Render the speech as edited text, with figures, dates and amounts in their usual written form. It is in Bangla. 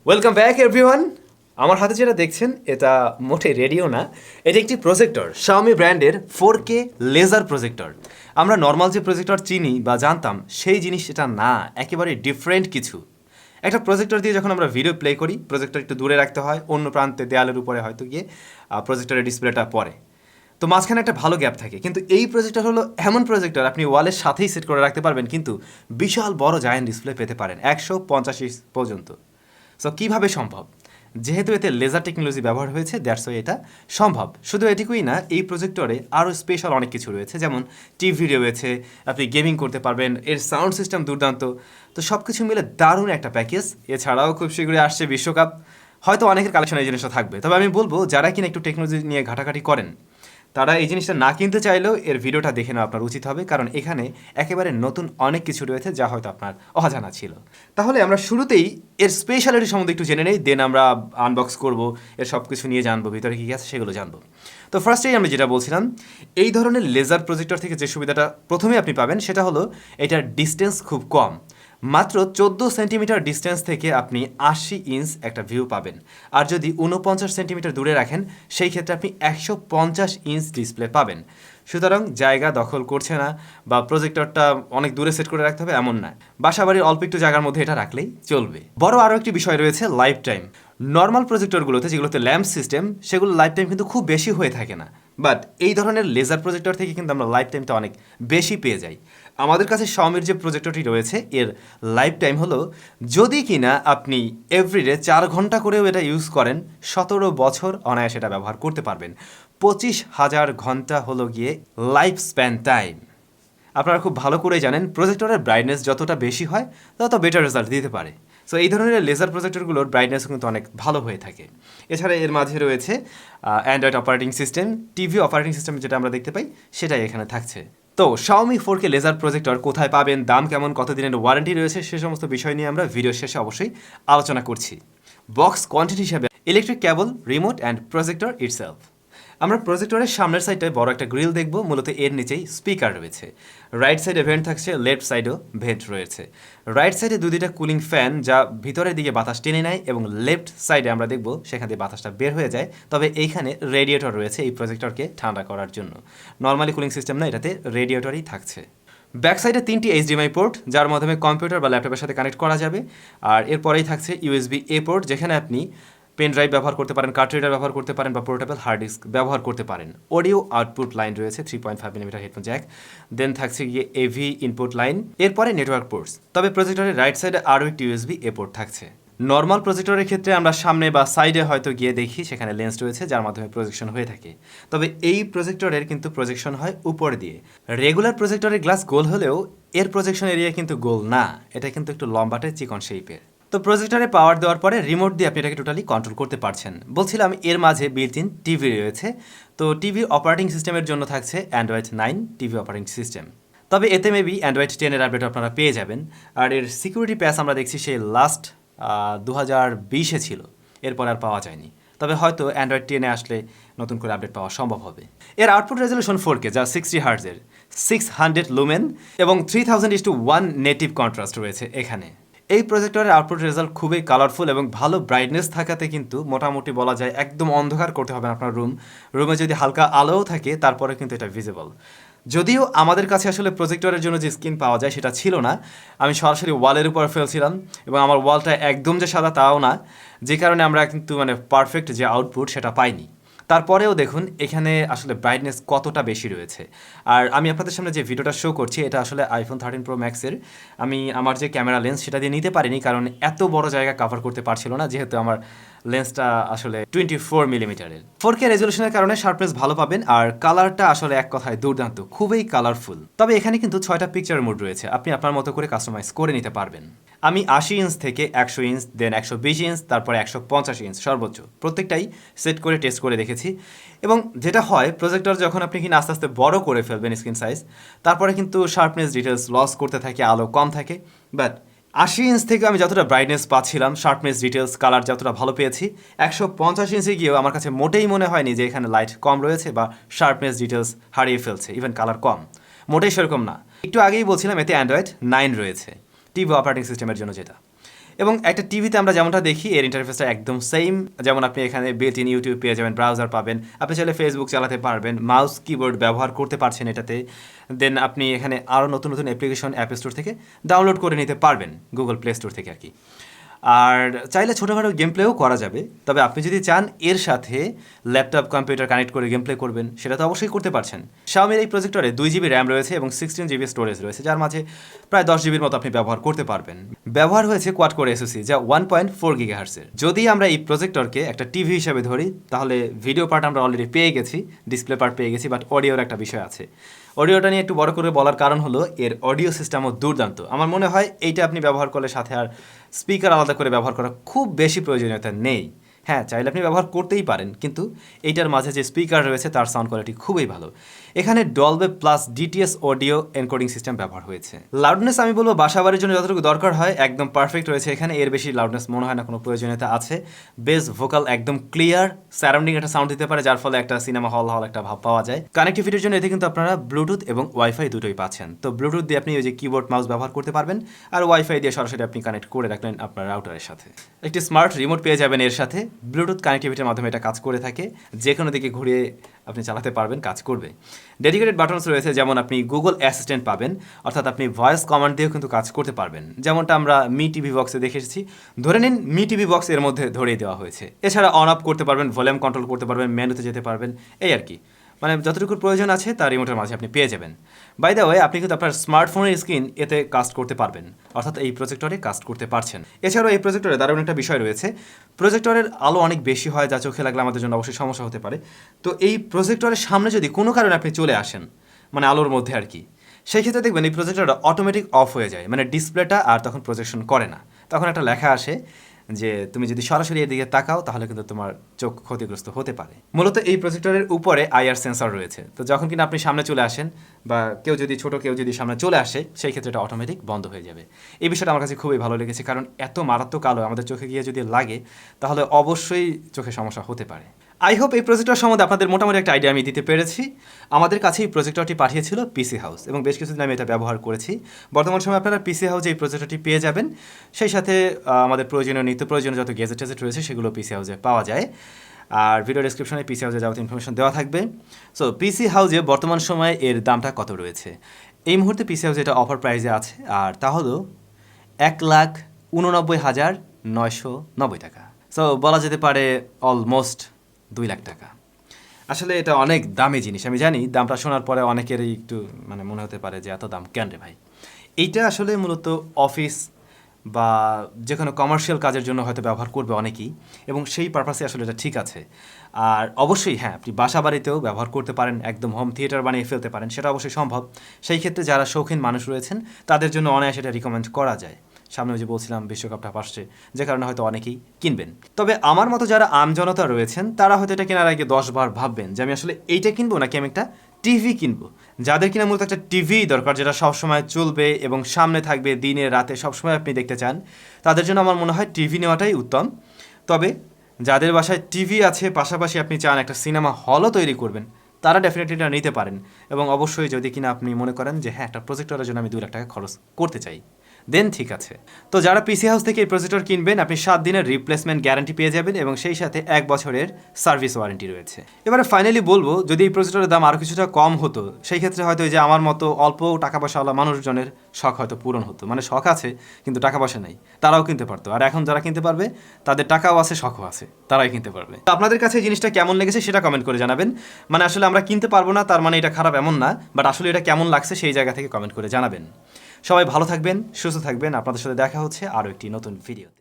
Welcome back everyone. আমার হাতে যেটা দেখছেন এটা মোটে রেডিও না, এটা একটি প্রজেক্টর, Xiaomi ব্র্যান্ডের 4K লেজার প্রজেক্টর। আমরা নর্মাল যে প্রজেক্টর চিনি বা জানতাম সেই জিনিস এটা না, একেবারে ডিফারেন্ট কিছু। একটা প্রজেক্টর দিয়ে যখন আমরা ভিডিও প্লে করি, প্রজেক্টর একটু দূরে রাখতে হয়, অন্য প্রান্তে দেয়ালের উপরে হয়তো গিয়ে প্রজেক্টরের ডিসপ্লেটা পড়ে, তো মাঝখানে একটা ভালো গ্যাপ থাকে। কিন্তু এই প্রজেক্টর হলো এমন প্রজেক্টর আপনি ওয়ালের সাথেই সেট করে রাখতে পারবেন, কিন্তু বিশাল বড় জায়ান্ট ডিসপ্লে পেতে পারেন 150 পর্যন্ত। সো কীভাবে সম্ভব? যেহেতু এতে লেজার টেকনোলজি ব্যবহার হয়েছে, দ্যাটস ওয়াই এটা সম্ভব। শুধু এটুকুই না, এই প্রজেক্টরে আরও স্পেশাল অনেক কিছু রয়েছে, যেমন টিভি রয়েছে, আপনি গেমিং করতে পারবেন, এর সাউন্ড সিস্টেম দুর্দান্ত। তো সব কিছু মিলে দারুণ একটা প্যাকেজ। এছাড়াও খুব শীঘ্রই আসছে বিশ্বকাপ, হয়তো অনেকের কালেকশন এই জিনিসটা থাকবে। তবে আমি বলবো যারা কিনা একটু টেকনোলজি নিয়ে ঘাটাঘাটি করেন, তারা এই জিনিসটা না কিনতে চাইলেও এর ভিডিওটা দেখে নেওয়া আপনার উচিত হবে, কারণ এখানে একেবারে নতুন অনেক কিছু রয়েছে যা হয়তো আপনার অজানা ছিল। তাহলে আমরা শুরুতেই এর স্পেশালিটি সম্বন্ধে একটু জেনে নেই, দেন আমরা আনবক্স করব, এর সব কিছু নিয়ে জানবো, ভিতরে কী আছে সেগুলো জানবো। তো ফার্স্টেই আমরা যেটা বলছিলাম, এই ধরনের লেজার প্রজেক্টর থেকে যে সুবিধাটা প্রথমে আপনি পাবেন সেটা হলো এটার ডিস্টেন্স খুব কম। মাত্র 14 সেন্টিমিটার ডিস্টেন্স থেকে আপনি 80 ইঞ্চ একটা ভিউ পাবেন। আর যদি 49 সেন্টিমিটার দূরে রাখেন, সেই ক্ষেত্রে আপনি 150 ইঞ্চ ডিসপ্লে পাবেন। সুতরাং জায়গা দখল করছে না, বা প্রজেক্টরটা অনেক দূরে সেট করে রাখতে হবে এমন না, বাসাবাড়ির অল্প একটু জায়গার মধ্যে এটা রাখলেই চলবে। বড় আরও একটি বিষয় রয়েছে, লাইফ টাইম। নর্মাল প্রজেক্টরগুলোতে যেগুলোতে ল্যাম্প সিস্টেম, সেগুলো লাইফ টাইম কিন্তু খুব বেশি হয়ে থাকে না, বাট এই ধরনের লেজার প্রজেক্টর থেকে কিন্তু আমরা লাইফ টাইমটা অনেক বেশি পেয়ে যাই। আমাদের কাছে Xiaomiর যে প্রজেক্টরটি রয়েছে, এর লাইফ টাইম হলো, যদি কিনা আপনি এভরিডে 4 ঘন্টা করেও এটা ইউজ করেন, 17 বছর অনায়াসে এটা ব্যবহার করতে পারবেন। 25,000 ঘন্টা হলো গিয়ে লাইফ স্প্যান টাইম। আপনারা খুব ভালো করে জানেন প্রজেক্টরের ব্রাইটনেস যতটা বেশি হয় তত বেটার রেজাল্ট দিতে পারে। সো এই ধরনের লেজার প্রজেক্টরগুলোর ব্রাইটনেস কিন্তু অনেক ভালো হয়ে থাকে। এছাড়া এর মাঝে রয়েছে Android operating system, TV operating system যেটা আমরা দেখতে পাই সেটাই এখানে থাকছে। তো Xiaomi 4K লেজার প্রজেক্টর কোথায় পাবেন, দাম কেমন, কতদিনের ওয়ারেন্টি রয়েছে, সে সমস্ত বিষয় নিয়ে আমরা ভিডিও শেষে অবশ্যই আলোচনা করছি। বক্স কোয়ান্টিটি হিসেবে electric cable, remote and projector itself. আমরা প্রজেক্টরের সামনের সাইডটায় বড় একটা গ্রিল দেখব, মূলত এর নিচেই স্পিকার রয়েছে। রাইট সাইডে ভেন্ট থাকছে, লেফট সাইডেও ভেন্ট রয়েছে। রাইট সাইডে দুইটা কুলিং ফ্যান যা ভিতরের দিকে বাতাস টেনে নেয়, এবং লেফট সাইডে আমরা দেখব সেখান থেকে বাতাসটা বের হয়ে যায়। তবে এইখানে রেডিয়েটর রয়েছে এই প্রজেক্টরকে ঠান্ডা করার জন্য। নর্মালি কুলিং সিস্টেম না, এটাতে রেডিয়েটরই থাকছে। ব্যাক সাইডে 3টি HDMI পোর্ট, যার মাধ্যমে কম্পিউটার বা ল্যাপটপের সাথে কানেক্ট করা যাবে। আর এরপরেই থাকছে USB-A পোর্ট, যেখানে আপনি পেন ড্রাইভ ব্যবহার করতে পারেন, কার্ড রিডার ব্যবহার করতে পারেন, বা পোর্টেবল হার্ড ডিস্ক ব্যবহার করতে পারেন। অডিও আউটপুট লাইন রয়েছে, 3.5mm হেডফোন জ্যাক। দেন থাকছে গিয়ে AV ইনপুট লাইন, এরপরে নেটওয়ার্ক পোর্টস। তবে প্রজেক্টরের রাইট সাইডে আরও একটি USB-A পোর্ট থাকছে। নর্মাল প্রজেক্টরের ক্ষেত্রে আমরা সামনে বা সাইডে হয়তো গিয়ে দেখি সেখানে লেন্স রয়েছে যার মাধ্যমে প্রজেকশন হয়ে থাকে। তবে এই প্রজেক্টরের কিন্তু প্রজেকশন হয় উপর দিয়ে। রেগুলার প্রজেক্টরের গ্লাস গোল হলেও এর প্রজেকশন এরিয়া কিন্তু গোল না, এটা কিন্তু একটু লম্বাটে চিকন শেপের। তো প্রজেক্টরে পাওয়ার দেওয়ার পরে রিমোট দিয়ে আপনি এটাকে টোটালি কন্ট্রোল করতে পারছেন। বলছিলাম এর মাঝে বিল্ট ইন টিভি রয়েছে। তো টিভি অপারেটিং সিস্টেমের জন্য থাকছে Android 9 টিভি অপারেটিং সিস্টেম। তবে এতে মেবি Android 10-এর আপডেট আপনারা পেয়ে যাবেন। আর এর সিকিউরিটি প্যাচ আমরা দেখছি সেই লাস্ট 2020-এ ছিল, এরপর আর পাওয়া যায়নি। তবে হয়তো Android 10-এ আসলে নতুন করে আপডেট পাওয়া সম্ভব হবে। এর আউটপুট রেজলিউশন 4K, যা 60 হার্টজের, 600 লুমেন এবং 3000:1 নেটিভ কন্ট্রাস্ট রয়েছে এখানে। এই প্রজেক্টরের আউটপুট রেজাল্ট খুবই কালারফুল এবং ভালো ব্রাইটনেস থাকাতে কিন্তু মোটামুটি বলা যায় একদম অন্ধকার করতে হবে না আপনার রুমে যদি হালকা আলোও থাকে তারপরে কিন্তু এটা ভিজিবল। যদিও আমাদের কাছে আসলে প্রজেক্টরের জন্য যে স্ক্রিন পাওয়া যায় সেটা ছিল না, আমি সরাসরি ওয়ালের উপর ফেলছিলাম, এবং আমার ওয়ালটা একদম যে সাদা তাও না, যে কারণে আমরা কিন্তু পারফেক্ট যে আউটপুট সেটা পাইনি। তারপরেও দেখুন এখানে আসলে ব্রাইটনেস কতটা বেশি রয়েছে। আর আমি আপনাদের সামনে যে ভিডিওটা শো করছি এটা আসলে iPhone 13 Pro Max-এর। আমি আমার যে ক্যামেরা লেন্স সেটা দিয়ে নিতে পারিনি, কারণ এত বড় জায়গা কভার করতে পারছিল না, যেহেতু আমার লেন্সটা আসলে 24mm-এর। 4K রেজলিউশনের কারণে শার্পনেস ভালো পাবেন, আর কালারটা আসলে এক কথায় দুর্দান্ত, খুবই কালারফুল। তবে এখানে কিন্তু 6টা পিকচার মোড রয়েছে, আপনি আপনার মতো করে কাস্টমাইজ করে নিতে পারবেন। আমি 80 ইঞ্চ থেকে 100 ইঞ্চ, দেন 120 ইঞ্চ, তারপরে 150 ইঞ্চ সর্বোচ্চ প্রত্যেকটাই সেট করে টেস্ট করে দেখেছি। এবং যেটা হয়, প্রজেক্টর যখন আপনি কিনা আস্তে আস্তে বড় করে ফেলবেন স্ক্রিন সাইজ, তারপরে কিন্তু শার্পনেস ডিটেলস লস করতে থাকে, আলো কম থাকে। বাট 80 ইঞ্চ থেকে আমি যতটা ব্রাইটনেস পাচ্ছিলাম, শার্পনেস ডিটেলস কালার যতটা ভালো পেয়েছি, 150 ইঞ্চে গিয়েও আমার কাছে মোটেই মনে হয়নি যে এখানে লাইট কম রয়েছে বা শার্পনেস ডিটেলস হারিয়ে ফেলছে, ইভেন কালার কম, মোটেই সেরকম না। একটু আগেই বলছিলাম এতে Android 9 রয়েছে, টিভি অপারেটিং সিস্টেমের জন্য যেটা। এবং একটা টিভিতে আমরা যেমনটা দেখি এর ইন্টারফেসটা একদম সেম। যেমন আপনি এখানে বিল্ট ইন ইউটিউব পেয়ে যাবেন, ব্রাউজার পাবেন, আপনি চাইলে ফেসবুক চালাতে পারবেন, মাউস কিবোর্ড ব্যবহার করতে পারছেন এটাতে। দেন আপনি এখানে আরও নতুন নতুন অ্যাপ্লিকেশন অ্যাপ স্টোর থেকে ডাউনলোড করে নিতে পারবেন, গুগল প্লে স্টোর থেকে আর কি। আর চাইলে ছোটোখাটো গেম প্লেও করা যাবে, তবে আপনি যদি চান এর সাথে ল্যাপটপ কম্পিউটার কানেক্ট করে গেম প্লে করবেন, সেটা তো অবশ্যই করতে পারছেন। Xiaomiর এই প্রজেক্টরে 2 GB র্যাম রয়েছে এবং 16 GB স্টোরেজ রয়েছে, যার মাঝে প্রায় 10 GBর মতো আপনি ব্যবহার করতে পারবেন। ব্যবহার হয়েছে কোয়াড কোর SoC, যা 1.4 GHz। যদি আমরা এই প্রজেক্টরকে একটা টিভি হিসেবে ধরি, তাহলে ভিডিও পার্ট আমরা অলরেডি পেয়ে গেছি, ডিসপ্লে পার্ট পেয়ে গেছি, বাট অডিওর একটা বিষয় আছে। অডিওটা নিয়ে একটু বড় করে বলার কারণ হলো এর অডিও সিস্টেমও দুর্দান্ত। আমার মনে হয় এইটা আপনি ব্যবহার করলে সাথে আর স্পিকার আলাদা করে ব্যবহার করা খুব বেশি প্রয়োজনীয়তা নেই। হ্যাঁ, চাইলে আপনি ব্যবহার করতেই পারেন, কিন্তু এইটার মাঝে যে স্পিকার রয়েছে তার সাউন্ড কোয়ালিটি খুবই ভালো। এখানে ডলবে plus DTS audio encoding system ব্যবহার হয়েছে। লাউডনেস আমি বলবো বাসাবাড়ির জন্য যতটুকু দরকার হয় একদম পারফেক্ট রয়েছে এখানে, এর বেশি লাউডনেস মনে হয় না কোনো প্রয়োজনীয়তা আছে। বেস ভোকাল একদম ক্লিয়ার, সারাউন্ডিং একটা সাউন্ড দিতে পারে, যার ফলে একটা সিনেমা হল একটা ভাব পাওয়া যায়। কানেক্টিভিটির জন্য এতে কিন্তু আপনারা ব্লুটুথ এবং ওয়াইফাই দুটোই পাচ্ছেন। তো ব্লুটুথ দিয়ে আপনি ওই যে কিবোর্ড মাউস ব্যবহার করতে পারবেন, আর ওয়াইফাই দিয়ে সরাসরি আপনি কানেক্ট করে রাখলেন আপনার রাউটারের সাথে। একটি স্মার্ট রিমোট পেয়ে যাবেন এর সাথে, ব্লুটুথ কানেক্টিভিটির মাধ্যমে এটা কাজ করে থাকে, যে কোনো দিকে ঘুরিয়ে আপনি চালাতে পারবেন, কাজ করবে। ডেডিকেটেড বাটনস রয়েছে, যেমন আপনি গুগল অ্যাসিস্ট্যান্ট পাবেন, অর্থাৎ আপনি ভয়েস কমান্ড দিয়েও কিন্তু কাজ করতে পারবেন, যেমনটা আমরা মি টিভি বক্সে দেখে এসেছি। ধরে নিন মি টিভি বক্স এর মধ্যে ধরিয়ে দেওয়া হয়েছে। এছাড়া অন অফ করতে পারবেন, ভলিউম কন্ট্রোল করতে পারবেন, মেনুতে যেতে পারবেন, এই আর কি। মানে যতটুকু প্রয়োজন আছে তার রিমোটের মাঝে আপনি পেয়ে যাবেন। বাই দ্য ওয়ে, আপনি কিন্তু আপনার স্মার্টফোনের স্ক্রিন এতে কাস্ট করতে পারবেন, অর্থাৎ এই প্রজেক্টরে কাস্ট করতে পারছেন। এছাড়াও এই প্রজেক্টরে দারুণ একটা বিষয় রয়েছে, প্রজেক্টরের আলো অনেক বেশি হয়, যা চোখে লাগলে আমাদের জন্য অবশ্যই সমস্যা হতে পারে। তো এই প্রজেক্টরের সামনে যদি কোনো কারণে আপনি চলে আসেন, মানে আলোর মধ্যে আর কি, সেই ক্ষেত্রে দেখবেন এই প্রজেক্টরটা অটোমেটিক অফ হয়ে যায়, মানে ডিসপ্লেটা আর তখন প্রজেকশন করে না। তখন একটা লেখা আসে যে তুমি যদি সরাসরি এদিকে তাকাও তাহলে কিন্তু তোমার চোখ ক্ষতিগ্রস্ত হতে পারে। মূলত এই প্রজেক্টরের উপরে IR সেন্সর রয়েছে, তো যখন কিনা আপনি সামনে চলে আসেন বা কেউ যদি সামনে চলে আসে, সেই ক্ষেত্রে এটা অটোমেটিক বন্ধ হয়ে যাবে। এই বিষয়টা আমার কাছে খুবই ভালো লেগেছে, কারণ এত মারাত্মক আলো আমাদের চোখে গিয়ে যদি লাগে তাহলে অবশ্যই চোখে সমস্যা হতে পারে। আই হোপ এই প্রজেক্টর সম্বন্ধে আপনাদের মোটামুটি একটা আইডিয়া আমি দিতে পেরেছি। আমাদের কাছে এই প্রজেক্টরটি পাঠিয়েছিল পিসি হাউস, এবং বেশ কিছুদিন আমি এটা ব্যবহার করেছি। বর্তমান সময়ে আপনারা পিসি হাউসে এই প্রজেক্টরটি পেয়ে যাবেন, সেই সাথে আমাদের নিত্য প্রয়োজনীয় যত গ্যাজেট রয়েছে সেগুলো পিসি হাউসে পাওয়া যায়। আর ভিডিও ডেসক্রিপশনে পিসি হাউসে যাবতীয় ইনফরমেশন দেওয়া থাকবে। সো পিসি হাউসে বর্তমান সময়ে এর দামটা কত রয়েছে? এই মুহূর্তে পিসি হাউসে এটা অফার প্রাইসে আছে, আর তা হলো 1,89,990 টাকা। সো বলা যেতে পারে অলমোস্ট 2 লাখ টাকা। আসলে এটা অনেক দামি জিনিস, আমি জানি। দামটা শোনার পরে অনেকেরই একটু মনে হতে পারে যে এত দাম কেন রে ভাই। এইটা আসলে মূলত অফিস বা যে কোনো কমার্শিয়াল কাজের জন্য হয়তো ব্যবহার করবে অনেকেই, এবং সেই পারপাসে আসলে এটা ঠিক আছে। আর অবশ্যই হ্যাঁ, আপনি বাসা বাড়িতেও ব্যবহার করতে পারেন, একদম হোম থিয়েটার বানিয়ে ফেলতে পারেন, সেটা অবশ্যই সম্ভব। সেই ক্ষেত্রে যারা শৌখিন মানুষ রয়েছেন তাদের জন্য অনায়াসে এটা রিকমেন্ড করা যায়। সামনে যে বলছিলাম বিশ্বকাপটা আসছে, যে কারণে হয়তো অনেকেই কিনবেন। তবে আমার মতো যারা আমজনতা রয়েছেন তারা হয়তো এটা কেনার আগে 10 বার ভাববেন যে আমি আসলে এইটা কিনবো নাকি আমি একটা টিভি কিনবো। যাদের কিনা মূলত একটা টিভি দরকার, যেটা সবসময় চলবে এবং সামনে থাকবে দিনে রাতে সবসময় আপনি দেখতে চান, তাদের জন্য আমার মনে হয় টিভি নেওয়াটাই উত্তম। তবে যাদের বাসায় টিভি আছে, পাশাপাশি আপনি চান একটা সিনেমা হলও তৈরি করবেন, তারা ডেফিনেটলি এটা নিতে পারেন। এবং অবশ্যই যদি কিনা আপনি মনে করেন যে হ্যাঁ, একটা প্রজেক্টরের জন্য আমি 2 লাখ টাকা খরচ করতে চাই, দেন ঠিক আছে। তো যারা পিসি হাউস থেকে এই প্রজেক্টর কিনবেন, আপনি 7 দিনের রিপ্লেসমেন্ট গ্যারান্টি পেয়ে যাবেন, এবং সেই সাথে 1 বছরের সার্ভিস ওয়ারেন্টি রয়েছে। এবারে ফাইনালি বলবো, যদি এই প্রজেক্টরের দাম আরও কিছুটা কম হতো, সেই ক্ষেত্রে হয়তো এই যে আমার মতো অল্প টাকা পয়সাওয়ালা মানুষজনের শখ হয়তো পূরণ হতো। মানে শখ আছে কিন্তু টাকা পয়সা নেই, তারাও কিনতে পারতো। আর এখন যারা কিনতে পারবে, তাদের টাকাও আছে, শখও আছে, তারাই কিনতে পারবে। তো আপনাদের কাছে এই জিনিসটা কেমন লেগেছে সেটা কমেন্ট করে জানাবেন। মানে আসলে আমরা কিনতে পারবো না তার মানে এটা খারাপ এমন না, বাট আসলে এটা কেমন লাগছে সেই জায়গা থেকে কমেন্ট করে জানাবেন। সবাই ভালো থাকবেন, সুস্থ থাকবেন। আপনাদের সাথে দেখা হচ্ছে আরও একটি নতুন ভিডিওতে।